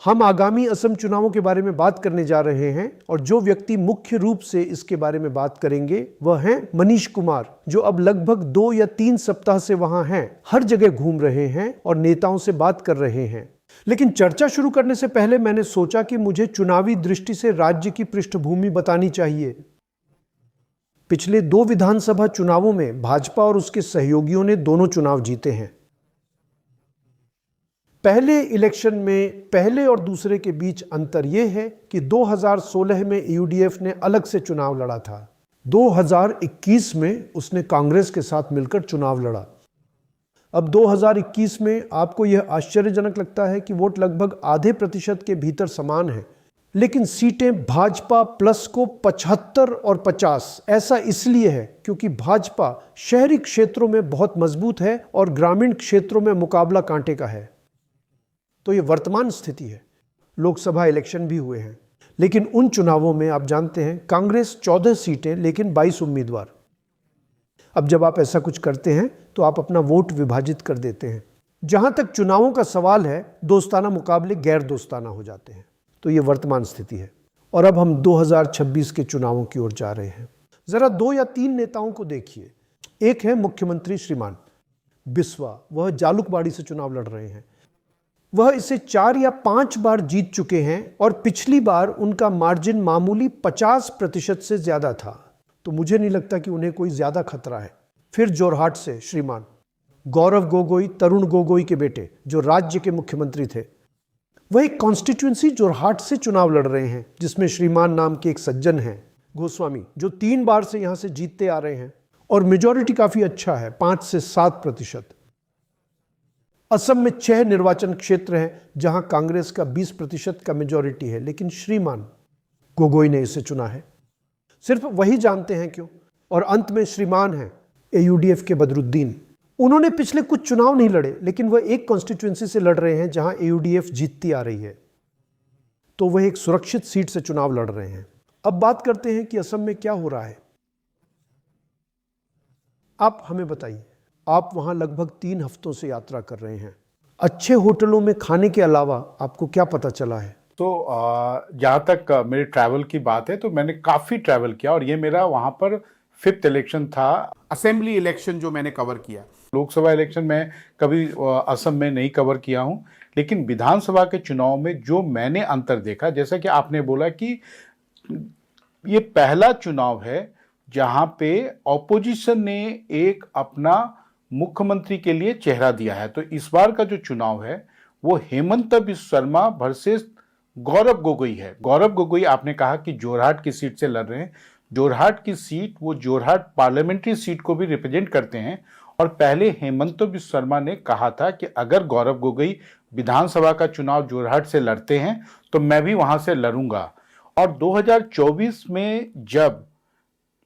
हम आगामी असम चुनावों के बारे में बात करने जा रहे हैं और जो व्यक्ति मुख्य रूप से इसके बारे में बात करेंगे वह हैं मनीष कुमार, जो अब लगभग 2 या 3 सप्ताह से वहां हैं, हर जगह घूम रहे हैं और नेताओं से बात कर रहे हैं। लेकिन चर्चा शुरू करने से पहले मैंने सोचा कि मुझे चुनावी दृष्टि से राज्य की पृष्ठभूमि बतानी चाहिए। पिछले 2 विधानसभा चुनावों में भाजपा और उसके सहयोगियों ने दोनों चुनाव जीते हैं। पहले इलेक्शन में पहले और दूसरे के बीच अंतर यह है कि 2016 में यूडीएफ ने अलग से चुनाव लड़ा था। 2021 में उसने कांग्रेस के साथ मिलकर चुनाव लड़ा। अब 2021 में आपको यह आश्चर्यजनक लगता है कि वोट लगभग आधे प्रतिशत के भीतर समान है, लेकिन सीटें भाजपा प्लस को 75 और 50। ऐसा इसलिए है क्योंकि भाजपा शहरी क्षेत्रों में बहुत मजबूत है और ग्रामीण क्षेत्रों में मुकाबला कांटे का है। तो ये वर्तमान स्थिति है। लोकसभा इलेक्शन भी हुए हैं, लेकिन उन चुनावों में आप जानते हैं कांग्रेस 14 सीटें लेकिन 22 उम्मीदवार। अब जब आप ऐसा कुछ करते हैं तो आप अपना वोट विभाजित कर देते हैं। जहां तक चुनावों का सवाल है, दोस्ताना मुकाबले गैर दोस्ताना हो जाते हैं। तो ये वर्तमान स्थिति है। और अब हम 2026 के चुनावों की ओर जा रहे हैं। जरा 2 या 3 नेताओं को देखिए। एक है मुख्यमंत्री श्रीमान बिस्वा, वह जालुकबाड़ी से चुनाव लड़ रहे हैं। वह इसे 4 या 5 बार जीत चुके हैं और पिछली बार उनका मार्जिन मामूली 50% से ज्यादा था। तो मुझे नहीं लगता कि उन्हें कोई ज्यादा खतरा है। फिर जोरहाट से श्रीमान गौरव गोगोई, तरुण गोगोई के बेटे, जो राज्य के मुख्यमंत्री थे, वह एक कॉन्स्टिट्यूंसी जोरहाट से चुनाव लड़ रहे हैं, जिसमें श्रीमान नाम के एक सज्जन हैं गोस्वामी, जो 3 बार से यहां से जीतते आ रहे हैं और मेजॉरिटी काफी अच्छा है, 5 से 7%। असम में 6 निर्वाचन क्षेत्र हैं जहां कांग्रेस का 20% का मेजॉरिटी है, लेकिन श्रीमान गोगोई ने इसे चुना है। सिर्फ वही जानते हैं क्यों। और अंत में श्रीमान हैं एयूडीएफ के बदरुद्दीन। उन्होंने पिछले कुछ चुनाव नहीं लड़े, लेकिन वह एक कॉन्स्टिट्यूंसी से लड़ रहे हैं जहां एयूडीएफ जीतती आ रही है। तो वह एक सुरक्षित सीट से चुनाव लड़ रहे हैं। अब बात करते हैं कि असम में क्या हो रहा है। आप हमें बताइए, आप वहां लगभग 3 हफ्तों से यात्रा कर रहे हैं। अच्छे होटलों में खाने के अलावा आपको क्या पता चला है? तो जहाँ तक मेरे ट्रैवल की बात है, तो मैंने काफ़ी ट्रैवल किया और ये मेरा वहाँ पर 5th इलेक्शन था। असेंबली इलेक्शन जो मैंने कवर किया। लोकसभा इलेक्शन में कभी असम में नहीं कवर किया हूँ, लेकिन विधानसभा के चुनाव में जो मैंने अंतर देखा, जैसा कि आपने बोला कि ये पहला चुनाव है जहाँ पे ऑपोजिशन ने एक अपना मुख्यमंत्री के लिए चेहरा दिया है। तो इस बार का जो चुनाव है वो हेमंत बिस्वा शर्मा वर्सेस गौरव गोगोई है। गौरव गोगोई आपने कहा कि जोरहाट की सीट से लड़ रहे हैं। जोरहाट की सीट, वो जोरहाट पार्लियामेंट्री सीट को भी रिप्रेजेंट करते हैं। और पहले हेमंत बिस्वा शर्मा ने कहा था कि अगर गौरव गोगोई विधानसभा का चुनाव जोरहाट से लड़ते हैं तो मैं भी वहां से लड़ूंगा। और 2024 में जब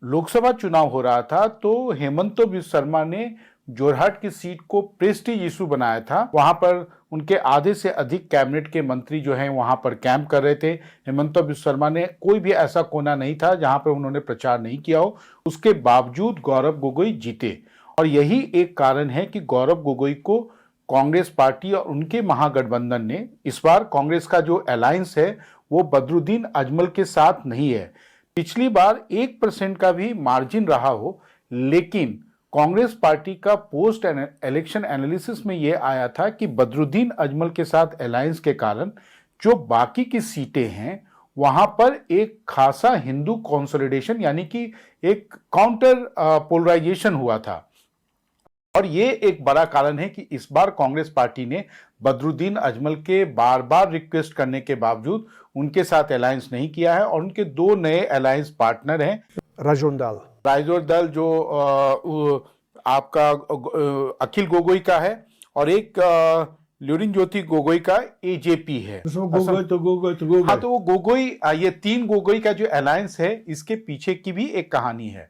लोकसभा चुनाव हो रहा था तो हेमंत बिस्वा शर्मा ने जोरहाट की सीट को प्रेस्टीज इशू बनाया था। वहां पर उनके आधे से अधिक कैबिनेट के मंत्री जो हैं वहां पर कैंप कर रहे थे। हेमंत बिस्वा शर्मा ने कोई भी ऐसा कोना नहीं था जहां पर उन्होंने प्रचार नहीं किया हो। उसके बावजूद गौरव गोगोई जीते। और यही एक कारण है कि गौरव गोगोई को कांग्रेस पार्टी और उनके महागठबंधन ने, इस बार कांग्रेस का जो अलायंस है वो बदरुद्दीन अजमल के साथ नहीं है। पिछली बार 1% का भी मार्जिन रहा हो, लेकिन कांग्रेस पार्टी का पोस्ट इलेक्शन एनालिसिस में यह आया था कि बदरुद्दीन अजमल के साथ अलायंस के कारण जो बाकी की सीटें हैं वहां पर एक खासा हिंदू कंसोलिडेशन, यानी कि एक काउंटर पोलराइजेशन हुआ था। और ये एक बड़ा कारण है कि इस बार कांग्रेस पार्टी ने बदरुद्दीन अजमल के बार बार रिक्वेस्ट करने के बावजूद उनके साथ अलायंस नहीं किया है। और उनके 2 नए अलायंस पार्टनर हैं, राइजोर दल जो आपका अखिल गोगोई का है और एक ल्यूरिन ज्योति गोगोई का एजेपी है। गोगोई। हाँ, तो वो गोगोई, ये 3 गोगोई का जो अलायंस है इसके पीछे की भी एक कहानी है।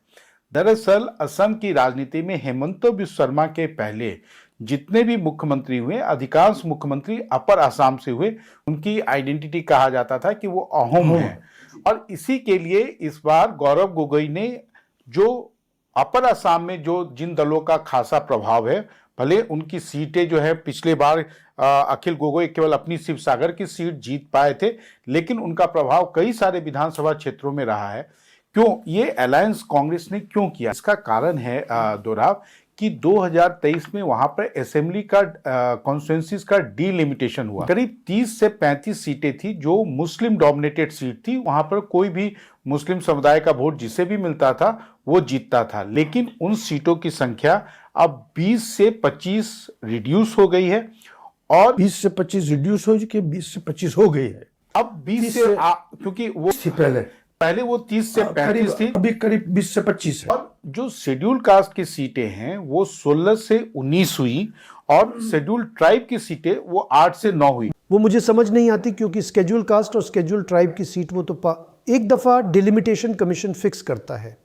दरअसल असम की राजनीति में हेमंत बिस्वा शर्मा के पहले जितने भी मुख्यमंत्री हुए, अधिकांश मुख्यमंत्री अपर असम से हुए। उनकी आइडेंटिटी कहा जाता था कि वो अहोम है। और इसी के लिए इस बार गौरव गोगोई ने, जो अपर असम में जो जिन दलों का खासा प्रभाव है, भले उनकी सीटें जो है पिछले बार अखिल गोगोई केवल अपनी शिवसागर की सीट जीत पाए थे, लेकिन उनका प्रभाव कई सारे विधानसभा क्षेत्रों में रहा है। क्यों ये अलायंस कांग्रेस ने क्यों किया? इसका कारण है दोराव कि 2023 में वहां पर असेंबली का कॉन्स्टिट्यूएंसीज का डीलिमिटेशन हुआ। करीब 30 से 35 सीटें थी जो मुस्लिम डोमिनेटेड सीट थी। वहां पर कोई भी मुस्लिम समुदाय का वोट जिसे भी मिलता था वो जीतता था, लेकिन उन सीटों की संख्या अब 20 से 25 रिड्यूस हो गई है। और 20 से 25 रिड्यूस हो कि 20 से 25 हो गई है? अब 20 से क्योंकि वो पहले वो 30 से 35 थी, अभी करीब 20 से 25 है। और जो शेड्यूल कास्ट की सीटें हैं वो 16 से 19 हुई और शेड्यूल ट्राइब की सीटें वो 8 से 9 हुई। वो मुझे समझ नहीं आती, क्योंकि स्केड्यूल कास्ट और स्केड्यूल ट्राइब की सीट वो तो एक दफा डिलिमिटेशन कमीशन फिक्स करता है।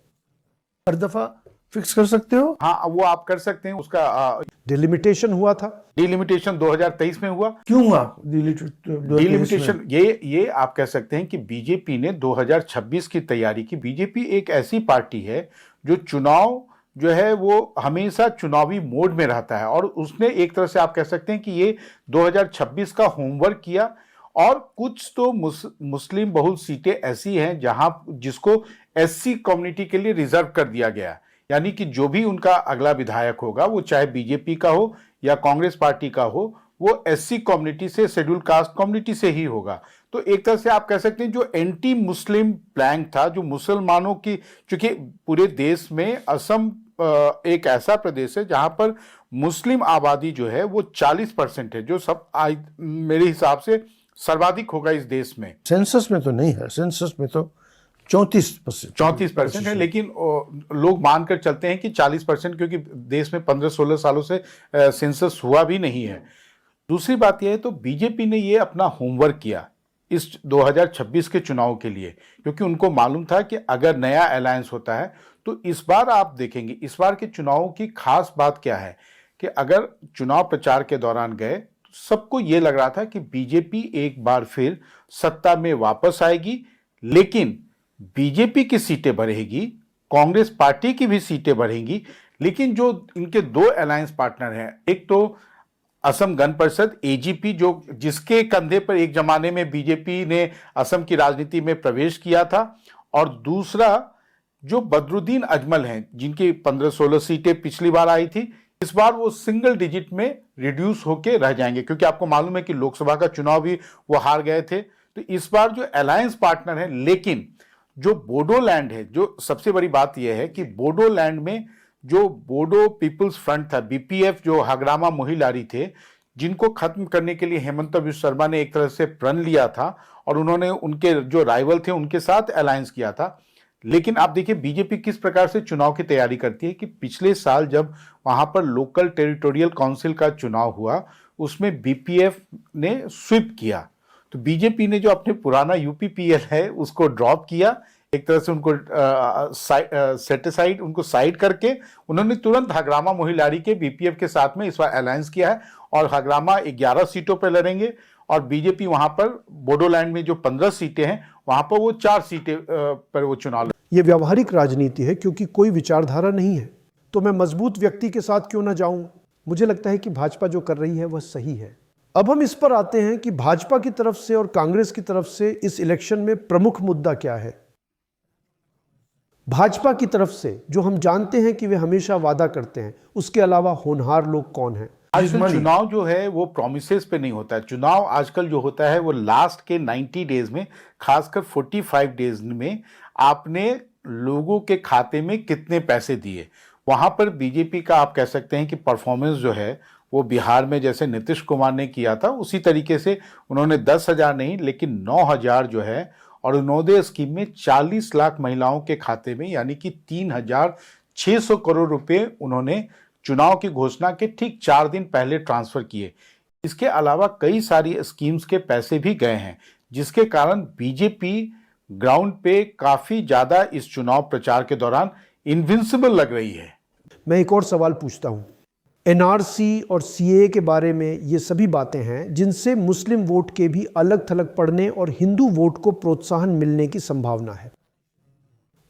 हर दफा फिक्स कर सकते हो? हाँ, वो आप कर सकते हैं। उसका डिलिमिटेशन हुआ था, डिलिमिटेशन 2023 में हुआ। क्यों हुआ डिलिमिटेशन? ये आप कह सकते हैं कि बीजेपी ने 2026 की तैयारी की। बीजेपी एक ऐसी पार्टी है जो चुनाव जो है वो हमेशा चुनावी मोड में रहता है, और उसने एक तरह से आप कह सकते हैं कि ये 2026 का होमवर्क किया। और कुछ तो मुस्लिम बहुल सीटें ऐसी हैं जहां जिसको एससी कम्युनिटी के लिए रिजर्व कर दिया गया, यानी कि जो भी उनका अगला विधायक होगा वो चाहे बीजेपी का हो या कांग्रेस पार्टी का हो, वो एससी कम्युनिटी से, शेड्यूल कास्ट कम्युनिटी से ही होगा। तो एक तरह से आप कह सकते हैं जो एंटी मुस्लिम प्लैंक था, जो मुसलमानों की, चूंकि पूरे देश में असम एक ऐसा प्रदेश है जहां पर मुस्लिम आबादी जो है वो 40% है, जो सब मेरे हिसाब से सर्वाधिक होगा इस देश में। सेंसस में तो नहीं है, सेंसस में तो 34% है, लेकिन लोग मानकर चलते हैं कि 40%, क्योंकि देश में 15-16 सालों से सेंसस हुआ भी नहीं है। दूसरी बात यह है, तो बीजेपी ने ये अपना होमवर्क किया इस 2026 के चुनाव के लिए, क्योंकि उनको मालूम था कि अगर नया अलायंस होता है तो इस बार आप देखेंगे, इस बार के चुनावों की खास बात क्या है कि अगर चुनाव प्रचार के दौरान गए तो सबको ये लग रहा था कि बीजेपी एक बार फिर सत्ता में वापस आएगी, लेकिन बीजेपी की सीटें बढ़ेगी, कांग्रेस पार्टी की भी सीटें बढ़ेंगी। लेकिन जो इनके दो अलायंस पार्टनर हैं, एक तो असम गण परिषद एजीपी, जो जिसके कंधे पर एक जमाने में बीजेपी ने असम की राजनीति में प्रवेश किया था, और दूसरा जो बदरुद्दीन अजमल हैं, जिनकी 15-16 सीटें पिछली बार आई थी, इस बार वो सिंगल डिजिट में रिड्यूस होके रह जाएंगे, क्योंकि आपको मालूम है कि लोकसभा का चुनाव भी वो हार गए थे। तो इस बार जो अलायंस पार्टनर है, लेकिन जो बोडोलैंड है, जो सबसे बड़ी बात यह है कि बोडोलैंड में जो बोडो पीपल्स फ्रंट था, बीपीएफ, जो हगरामा मोहिलारी थे, जिनको खत्म करने के लिए हेमंत बिस्वा शर्मा ने एक तरह से प्रण लिया था और उन्होंने उनके जो राइवल थे उनके साथ अलायंस किया था। लेकिन आप देखिए बीजेपी किस प्रकार से चुनाव की तैयारी करती है कि पिछले साल जब वहां पर लोकल टेरिटोरियल काउंसिल का चुनाव हुआ, उसमें बीपीएफ ने स्वीप किया, तो बीजेपी ने जो अपने पुराना यूपीपीएल है उसको ड्रॉप किया, एक तरह से उनको सेटिसाइड, उनको साइड करके उन्होंने तुरंत हगरामा मोहिलारी के बीपीएफ के साथ में इस बार अलायंस किया है, और हगरामा 11 सीटों पर लड़ेंगे और बीजेपी वहां पर बोडोलैंड में जो 15 सीटें हैं वहां पर वो 4 सीटें पर वो चुनाव। ये व्यावहारिक राजनीति है, क्योंकि कोई विचारधारा नहीं है, तो मैं मजबूत व्यक्ति के साथ क्यों ना जाऊं। मुझे लगता है कि भाजपा जो कर रही है वह सही है। अब हम इस पर आते हैं कि भाजपा की तरफ से और कांग्रेस की तरफ से इस इलेक्शन में प्रमुख मुद्दा क्या है। भाजपा की तरफ से जो हम जानते हैं कि वे हमेशा वादा करते हैं, उसके अलावा होनहार लोग कौन हैं? आजकल चुनाव जो है वो प्रोमिसेस पे नहीं होता है। चुनाव आजकल जो होता है वो लास्ट के 90 डेज में, खासकर 45 डेज में आपने लोगों के खाते में कितने पैसे दिए, वहां पर बीजेपी का आप कह सकते हैं कि परफॉर्मेंस जो है वो बिहार में जैसे नीतीश कुमार ने किया था उसी तरीके से उन्होंने 10,000 नहीं लेकिन 9,000 जो है, और अरुणोदय स्कीम में 40 लाख महिलाओं के खाते में यानी कि 3,600 करोड़ रुपए उन्होंने चुनाव की घोषणा के ठीक 4 दिन पहले ट्रांसफर किए। इसके अलावा कई सारी स्कीम्स के पैसे भी गए हैं, जिसके कारण बीजेपी ग्राउंड पे काफी ज्यादा इस चुनाव प्रचार के दौरान इनविंसिबल लग रही है। मैं एक और सवाल पूछता हूं। एनआरसी और सीएए के बारे में ये सभी बातें हैं जिनसे मुस्लिम वोट के भी अलग थलग पड़ने और हिंदू वोट को प्रोत्साहन मिलने की संभावना है।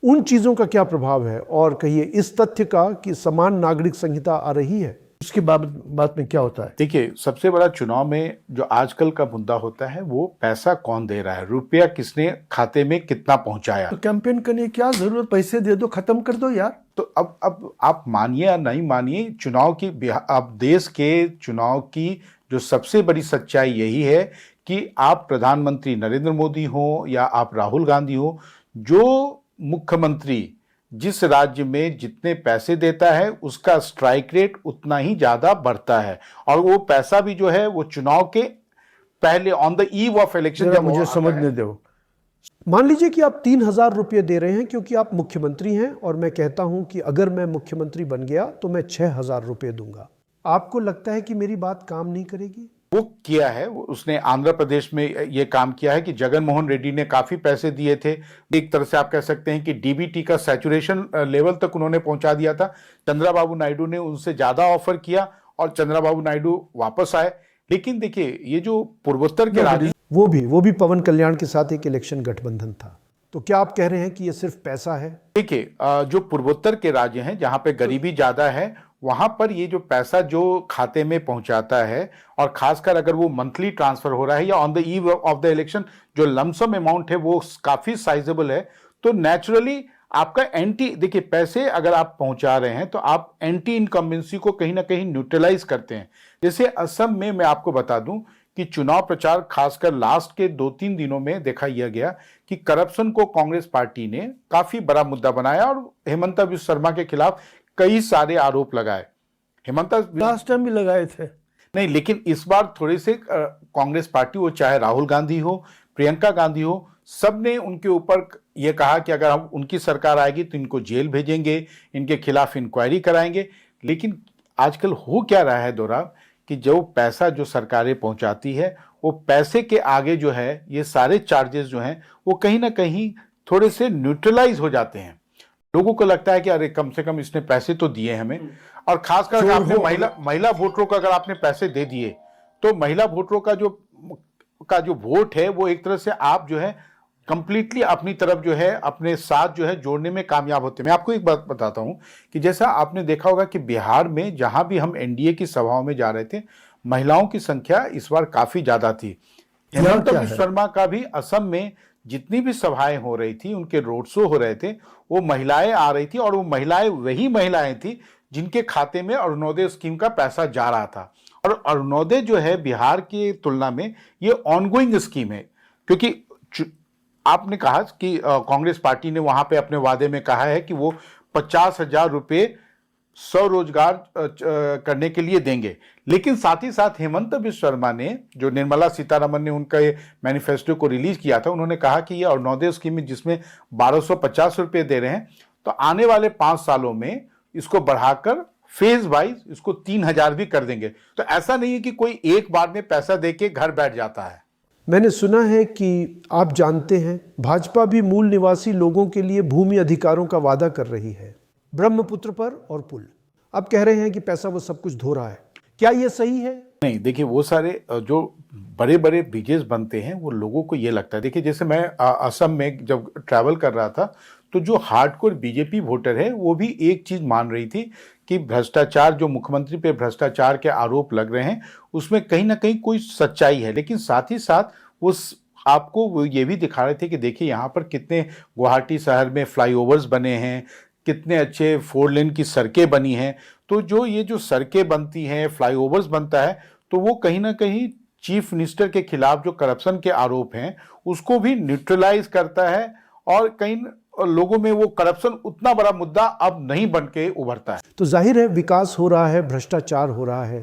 उन चीज़ों का क्या प्रभाव है, और कहिए इस तथ्य का कि समान नागरिक संहिता आ रही है, उसके बाद में क्या होता है? देखिए, सबसे बड़ा चुनाव में जो आजकल का मुद्दा होता है वो पैसा कौन दे रहा है, रुपया किसने खाते में कितना पहुंचाया। तो कैंपेन करने की क्या जरूरत, पैसे दे दो, खत्म कर दो यार। तो अब आप मानिए या नहीं मानिए, चुनाव की अब देश के चुनाव की जो सबसे बड़ी सच्चाई यही है कि आप प्रधानमंत्री नरेंद्र मोदी हो या आप राहुल गांधी हो, जो मुख्यमंत्री जिस राज्य में जितने पैसे देता है उसका स्ट्राइक रेट उतना ही ज्यादा बढ़ता है, और वो पैसा भी जो है वो चुनाव के पहले on the eve of election जरा मुझे समझने दो। मान लीजिए कि आप 3,000 रुपये दे रहे हैं क्योंकि आप मुख्यमंत्री हैं, और मैं कहता हूं कि अगर मैं मुख्यमंत्री बन गया तो मैं 6,000 रुपये दूंगा। आपको लगता है कि मेरी बात काम नहीं करेगी? वो किया है, उसने आंध्र प्रदेश में ये काम किया है कि जगन मोहन रेड्डी ने काफी पैसे दिए थे। एक तरह से आप कह सकते हैं कि डीबीटी का सैचुरेशन लेवल तक उन्होंने पहुंचा दिया था। चंद्रबाबू नायडू ने उनसे ज्यादा ऑफर किया और चंद्रबाबू नायडू वापस आए। लेकिन देखिए, ये जो पूर्वोत्तर के राज्य, वो भी पवन कल्याण के साथ एक इलेक्शन गठबंधन था। तो क्या आप कह रहे हैं कि ये सिर्फ पैसा है? देखिए, जो पूर्वोत्तर के राज्य हैं जहां पे गरीबी ज्यादा है, वहां पर ये जो पैसा जो खाते में पहुंचाता है, और खासकर अगर वो मंथली ट्रांसफर हो रहा है या on the eve of the election जो लमसम अमाउंट है वो काफी साइजेबल है, तो नेचुरली आपका देखिए, पैसे अगर आप पहुंचा रहे हैं तो आप एंटी इनकम्बेंसी को कहीं ना कहीं न्यूट्रलाइज करते हैं। जैसे असम में मैं आपको बता दूं कि चुनाव प्रचार खासकर लास्ट के 2-3 दिनों में देखा यह गया कि करप्शन को कांग्रेस पार्टी ने काफी बड़ा मुद्दा बनाया और हेमंता बिस्वा शर्मा के खिलाफ कई सारे आरोप लगाए। हेमंता लास्ट टाइम भी लगाए थे। नहीं, लेकिन इस बार थोड़े से कांग्रेस पार्टी, वो चाहे राहुल गांधी हो, प्रियंका गांधी हो, सब ने उनके ऊपर यह कहा कि अगर हम उनकी सरकार आएगी तो इनको जेल भेजेंगे, इनके खिलाफ इंक्वायरी कराएंगे। लेकिन आजकल हो क्या रहा है दौरा कि जो पैसा जो सरकारें पहुंचाती है, वो पैसे के आगे जो है ये सारे चार्जेस जो हैं वो कहीं ना कहीं थोड़े से न्यूट्रलाइज हो जाते हैं। लोगों को लगता है कि अरे कम से कम इसने पैसे तो दिए हमें, और खासकर अगर आपने महिला वोटरों को अगर आपने पैसे दे दिए तो महिला वोटरों का जो वोट है वो एक तरह से आप जो है कंप्लीटली अपनी तरफ जो है अपने साथ जो है जोड़ने में कामयाब होते हैं। मैं आपको एक बात बताता हूं कि जैसा आपने देखा होगा कि बिहार में जहां भी हम एनडीए की सभाओं में जा रहे थे, महिलाओं की संख्या इस बार काफी ज्यादा थी। हेमंता बिस्वा शर्मा का भी असम में जितनी भी सभाएं हो रही थी, उनके रोड शो हो रहे थे, वो महिलाएं आ रही थी, और वो महिलाएं वही महिलाएं थी जिनके खाते में अरुणोदय स्कीम का पैसा जा रहा था। और अरुणोदय जो है बिहार की तुलना में ये ऑनगोइंग स्कीम है, क्योंकि आपने कहा कि कांग्रेस पार्टी ने वहां पे अपने वादे में कहा है कि वो 50,000 रुपए स्वरोजगार करने के लिए देंगे। लेकिन साथ ही साथ हेमंता बिस्वा शर्मा ने, जो निर्मला सीतारमण ने उनका ये मैनिफेस्टो को रिलीज किया था, उन्होंने कहा कि ये अरुणोदय स्कीम में जिसमें 1250 रुपए दे रहे हैं, तो आने वाले 5 सालों में इसको बढ़ाकर फेज वाइज इसको 3,000 भी कर देंगे। तो ऐसा नहीं है कि कोई एक बार में पैसा देके घर बैठ जाता है। मैंने सुना है कि आप जानते हैं भाजपा भी मूल निवासी लोगों के लिए भूमि अधिकारों का वादा कर रही है, ब्रह्मपुत्र पर और पुल। अब कह रहे हैं कि पैसा वो सब कुछ धो रहा है। क्या ये सही है? नहीं, देखिए, वो सारे जो बड़े बड़े ब्रिजेस बनते हैं वो लोगों को ये लगता है। देखिए, जैसे मैं असम में जब ट्रैवल कर रहा था तो जो हार्डकोर बीजेपी वोटर है वो भी एक चीज मान रही थी कि भ्रष्टाचार, जो मुख्यमंत्री पे भ्रष्टाचार के आरोप लग रहे हैं, उसमें कहीं ना कहीं कोई सच्चाई है। लेकिन साथ ही साथ वो आपको वो ये भी दिखा रहे थे कि देखिए यहाँ पर कितने गुवाहाटी शहर में फ्लाईओवर्स बने हैं, कितने अच्छे 4 लेन की सड़कें बनी हैं। तो जो ये जो सड़कें बनती हैं, फ्लाईओवर्स बनता है, तो वो कहीं ना कहीं चीफ मिनिस्टर के खिलाफ जो करप्शन के आरोप हैं उसको भी न्यूट्रलाइज करता है, और कहीं लोगों में वो करप्शन उतना बड़ा मुद्दा अब नहीं बन के उभरता है। तो जाहिर है विकास हो रहा है, भ्रष्टाचार हो रहा है,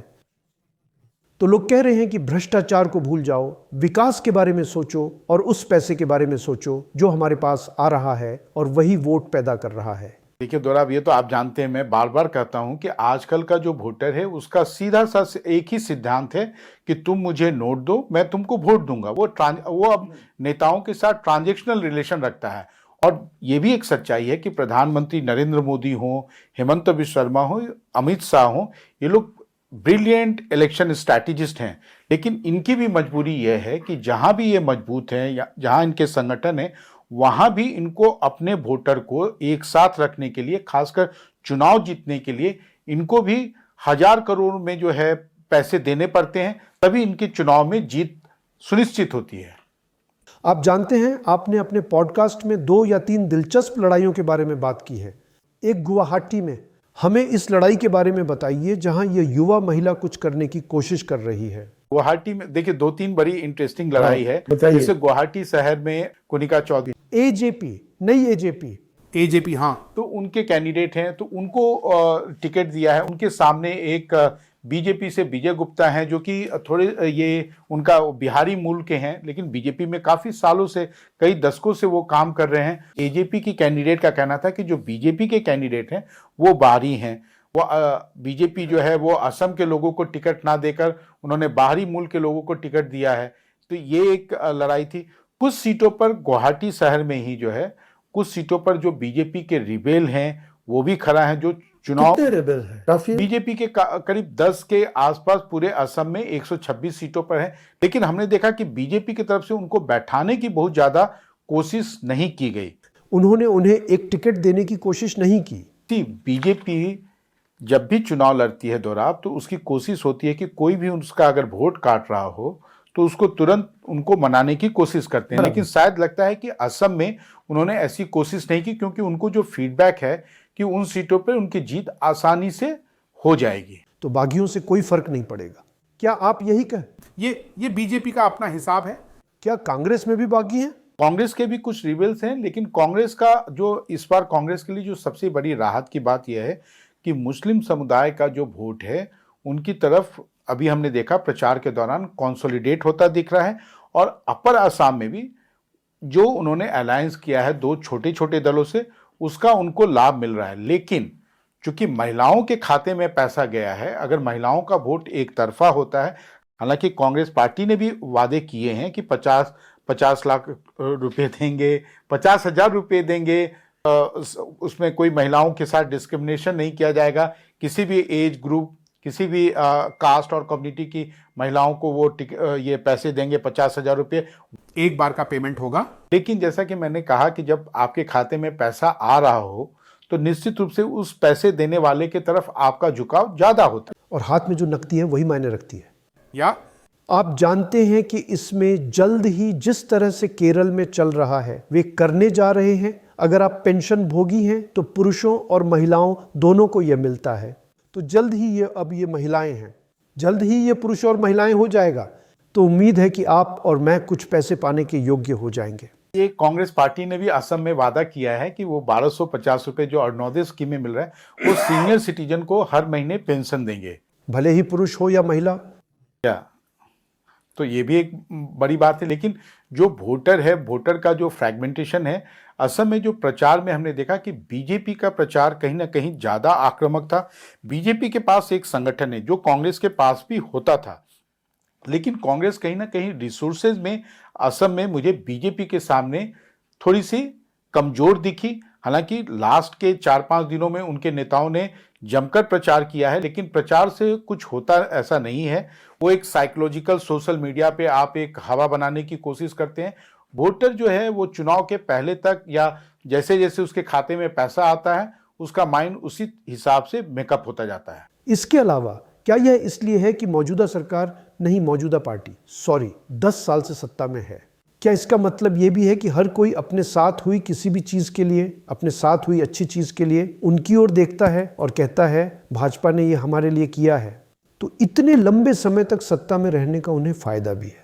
तो लोग कह रहे हैं कि भ्रष्टाचार को भूल जाओ, विकास के बारे में सोचो और उस पैसे के बारे में सोचो जो हमारे पास आ रहा है और वही वोट पैदा कर रहा है। देखिए दोराब, ये तो आप जानते हैं, मैं बार बार कहता हूं कि आजकल का जो वोटर है उसका सीधा सा एक ही सिद्धांत है कि तुम मुझे नोट दो, मैं तुमको वोट दूंगा। वो अब नेताओं के साथ ट्रांजैक्शनल रिलेशन रखता है। और ये भी एक सच्चाई है कि प्रधानमंत्री नरेंद्र मोदी हो, हेमंता बिस्वा शर्मा हो, अमित शाह हो, ये लोग ब्रिलियंट इलेक्शन स्ट्रैटेजिस्ट हैं। लेकिन इनकी भी मजबूरी यह है कि जहां भी ये मजबूत हैं या जहां इनके संगठन है, वहां भी इनको अपने वोटर को एक साथ रखने के लिए, खासकर चुनाव जीतने के लिए, इनको भी 1000 करोड़ में जो है पैसे देने पड़ते हैं, तभी इनके चुनाव में जीत सुनिश्चित होती है। आप जानते हैं, आपने अपने पॉडकास्ट में 2 या 3 दिलचस्प लड़ाइयों के बारे में बात की है। एक गुवाहाटी में। हमें इस लड़ाई के बारे में बताइए जहां ये युवा महिला कुछ करने की कोशिश कर रही है। गुवाहाटी में देखिए 2-3 बड़ी इंटरेस्टिंग लड़ाई है। बताइए। जैसे गुवाहाटी शहर में कुनिका चौधरी एजेपी, नई एजेपी, एजेपी, हाँ, तो उनके कैंडिडेट हैं, तो उनको टिकट दिया है। उनके सामने एक बीजेपी से विजय गुप्ता हैं, जो कि थोड़े ये उनका बिहारी मूल के हैं, लेकिन बीजेपी में काफी सालों से, कई दशकों से वो काम कर रहे हैं। एजेपी की कैंडिडेट का कहना था कि जो बीजेपी के कैंडिडेट हैं वो बाहरी हैं। वो बीजेपी जो है वो असम के लोगों को टिकट ना देकर उन्होंने बाहरी मूल के लोगों को टिकट दिया है। तो ये एक लड़ाई थी। कुछ सीटों पर गुवाहाटी शहर में ही जो है, कुछ सीटों पर जो बीजेपी के रिबेल हैं वो भी खड़ा है। जो चुनाव कितने रेबल हैं? काफी। बीजेपी के करीब 10 के आसपास पूरे असम में 126 सीटों पर है, लेकिन हमने देखा कि बीजेपी की तरफ से उनको बैठाने की बहुत ज्यादा कोशिश नहीं की गई। उन्होंने उन्हें एक टिकट देने की कोशिश नहीं की। बीजेपी जब भी चुनाव लड़ती है दोराब, तो उसकी कोशिश होती है कि कोई भी उसका अगर वोट काट रहा हो तो उसको तुरंत उनको मनाने की कोशिश करते हैं। लेकिन शायद लगता है कि असम में उन्होंने ऐसी कोशिश नहीं की, क्योंकि उनको जो फीडबैक है कि उन सीटों पर उनकी जीत आसानी से हो जाएगी। तो बागियों से कोई फर्क नहीं पड़ेगा, क्या आप यही कहें? ये बीजेपी का अपना हिसाब है। क्या कांग्रेस में भी बागी हैं? कांग्रेस के भी कुछ रिबेल्स हैं, लेकिन कांग्रेस का जो इस बार कांग्रेस के लिए जो सबसे बड़ी राहत की बात यह है कि मुस्लिम समुदाय का जो वोट है उनकी तरफ अभी हमने देखा प्रचार के दौरान कंसोलिडेट होता दिख रहा है। और अपर असम में भी जो उन्होंने अलायंस किया है 2 छोटे छोटे दलों से, उसका उनको लाभ मिल रहा है। लेकिन चूंकि महिलाओं के खाते में पैसा गया है, अगर महिलाओं का वोट एक तरफा होता है, हालांकि कांग्रेस पार्टी ने भी वादे किए हैं कि 50 लाख रुपए देंगे, 50,000 रुपए देंगे, उसमें कोई महिलाओं के साथ डिस्क्रिमिनेशन नहीं किया जाएगा, किसी भी एज ग्रुप, किसी भी कास्ट और कम्युनिटी की महिलाओं को वो ये पैसे देंगे 50,000 रुपये, एक बार का पेमेंट होगा। लेकिन जैसा कि मैंने कहा कि जब आपके खाते में पैसा आ रहा हो तो निश्चित रूप से उस पैसे देने वाले की तरफ आपका झुकाव ज्यादा होता है। और हाथ में जो नकदी है वही मायने रखती है। या आप जानते हैं कि इसमें जल्द ही जिस तरह से केरल में चल रहा है वे करने जा रहे हैं। अगर आप पेंशन भोगी हैं तो पुरुषों और महिलाओं दोनों को यह मिलता है। तो जल्द ही ये महिलाएं हैं, जल्द ही ये पुरुष और महिलाएं हो जाएगा। तो उम्मीद है कि आप और मैं कुछ पैसे पाने के योग्य हो जाएंगे। ये कांग्रेस पार्टी ने भी असम में वादा किया है कि वो 1250 रुपए जो अरुणोदय स्कीम में मिल रहा है वो सीनियर सिटीजन को हर महीने पेंशन देंगे, भले ही पुरुष हो या महिला। तो ये भी एक बड़ी बात है। लेकिन जो वोटर है, वोटर का जो फ्रैगमेंटेशन है, असम में जो प्रचार में हमने देखा कि बीजेपी का प्रचार कहीं ना कहीं ज्यादा आक्रामक था। बीजेपी के पास एक संगठन है जो कांग्रेस के पास भी होता था, लेकिन कांग्रेस कहीं ना कहीं रिसोर्सेज में असम में मुझे बीजेपी के सामने थोड़ी सी कमजोर दिखी। हालांकि लास्ट के 4-5 दिनों में उनके नेताओं ने जमकर प्रचार किया है, लेकिन प्रचार से कुछ होता ऐसा नहीं है। वो एक साइकोलॉजिकल सोशल मीडिया पे आप एक हवा बनाने की कोशिश करते हैं। वोटर जो है वो चुनाव के पहले तक या जैसे जैसे उसके खाते में पैसा आता है उसका माइंड उसी हिसाब से मेकअप होता जाता है। इसके अलावा क्या यह इसलिए है कि मौजूदा सरकार नहीं, मौजूदा पार्टी 10 साल से सत्ता में है? क्या इसका मतलब यह भी है कि हर कोई अपने साथ हुई किसी भी चीज के लिए, अपने साथ हुई अच्छी चीज के लिए उनकी ओर देखता है और कहता है भाजपा ने ये हमारे लिए किया है? तो इतने लंबे समय तक सत्ता में रहने का उन्हें फायदा भी है।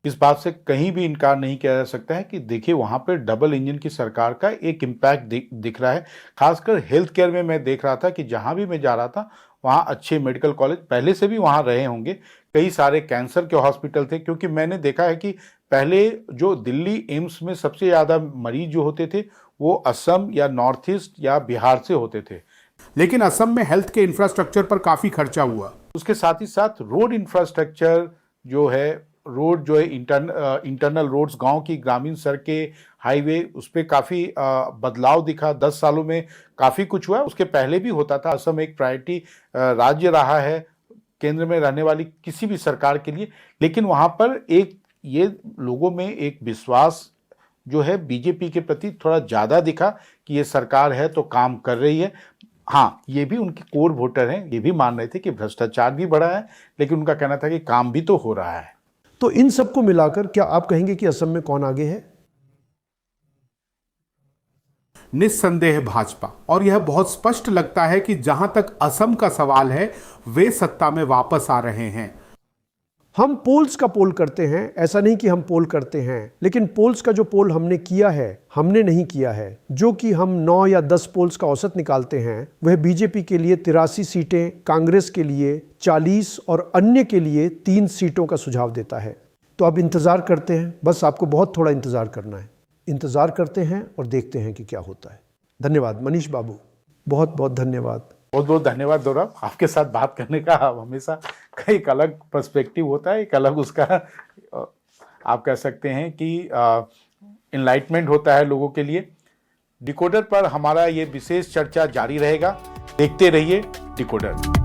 इस बात से कहीं भी इनकार नहीं किया जा सकता है कि देखिए वहां पर डबल इंजन की सरकार का एक इम्पैक्ट दिख रहा है। खासकर हेल्थ केयर में मैं देख रहा था कि जहां भी मैं जा रहा था वहां अच्छे मेडिकल कॉलेज पहले से भी वहां रहे होंगे, कई सारे कैंसर के हॉस्पिटल थे, क्योंकि मैंने देखा है कि पहले जो दिल्ली एम्स में सबसे ज़्यादा मरीज जो होते थे वो असम या नॉर्थ ईस्ट या बिहार से होते थे। लेकिन असम में हेल्थ के इंफ्रास्ट्रक्चर पर काफी खर्चा हुआ। उसके साथ ही साथ रोड इंफ्रास्ट्रक्चर जो है, रोड जो है इंटरनल रोड्स, गांव की ग्रामीण सड़कें, हाईवे, उस पर काफ़ी बदलाव दिखा। 10 सालों में काफ़ी कुछ हुआ। उसके पहले भी होता था। असम एक प्रायोरिटी राज्य रहा है केंद्र में रहने वाली किसी भी सरकार के लिए, लेकिन वहाँ पर एक ये लोगों में एक विश्वास जो है बीजेपी के प्रति थोड़ा ज़्यादा दिखा कि ये सरकार है तो काम कर रही है। हाँ, ये भी उनके कोर वोटर हैं, ये भी मान रहे थे कि भ्रष्टाचार भी बढ़ा है, लेकिन उनका कहना था कि काम भी तो हो रहा है। तो इन सबको मिलाकर क्या आप कहेंगे कि असम में कौन आगे है? निस्संदेह भाजपा। और यह बहुत स्पष्ट लगता है कि जहां तक असम का सवाल है, वे सत्ता में वापस आ रहे हैं। हम पोल्स का पोल करते हैं, ऐसा नहीं कि हम पोल करते हैं, लेकिन पोल्स का जो पोल हमने किया है, हमने नहीं किया है, जो कि हम 9 या 10 पोल्स का औसत निकालते हैं, वह बीजेपी के लिए 83 सीटें, कांग्रेस के लिए 40 और अन्य के लिए 3 सीटों का सुझाव देता है। तो अब इंतज़ार करते हैं, बस आपको बहुत थोड़ा इंतज़ार करना है। इंतज़ार करते हैं और देखते हैं कि क्या होता है। धन्यवाद मनीष बाबू, बहुत बहुत धन्यवाद। बहुत बहुत धन्यवाद गौरव, आपके साथ बात करने का हमेशा एक अलग पर्सपेक्टिव होता है, एक अलग उसका आप कह सकते हैं कि इनलाइटमेंट होता है लोगों के लिए। डिकोडर पर हमारा ये विशेष चर्चा जारी रहेगा, देखते रहिए डिकोडर।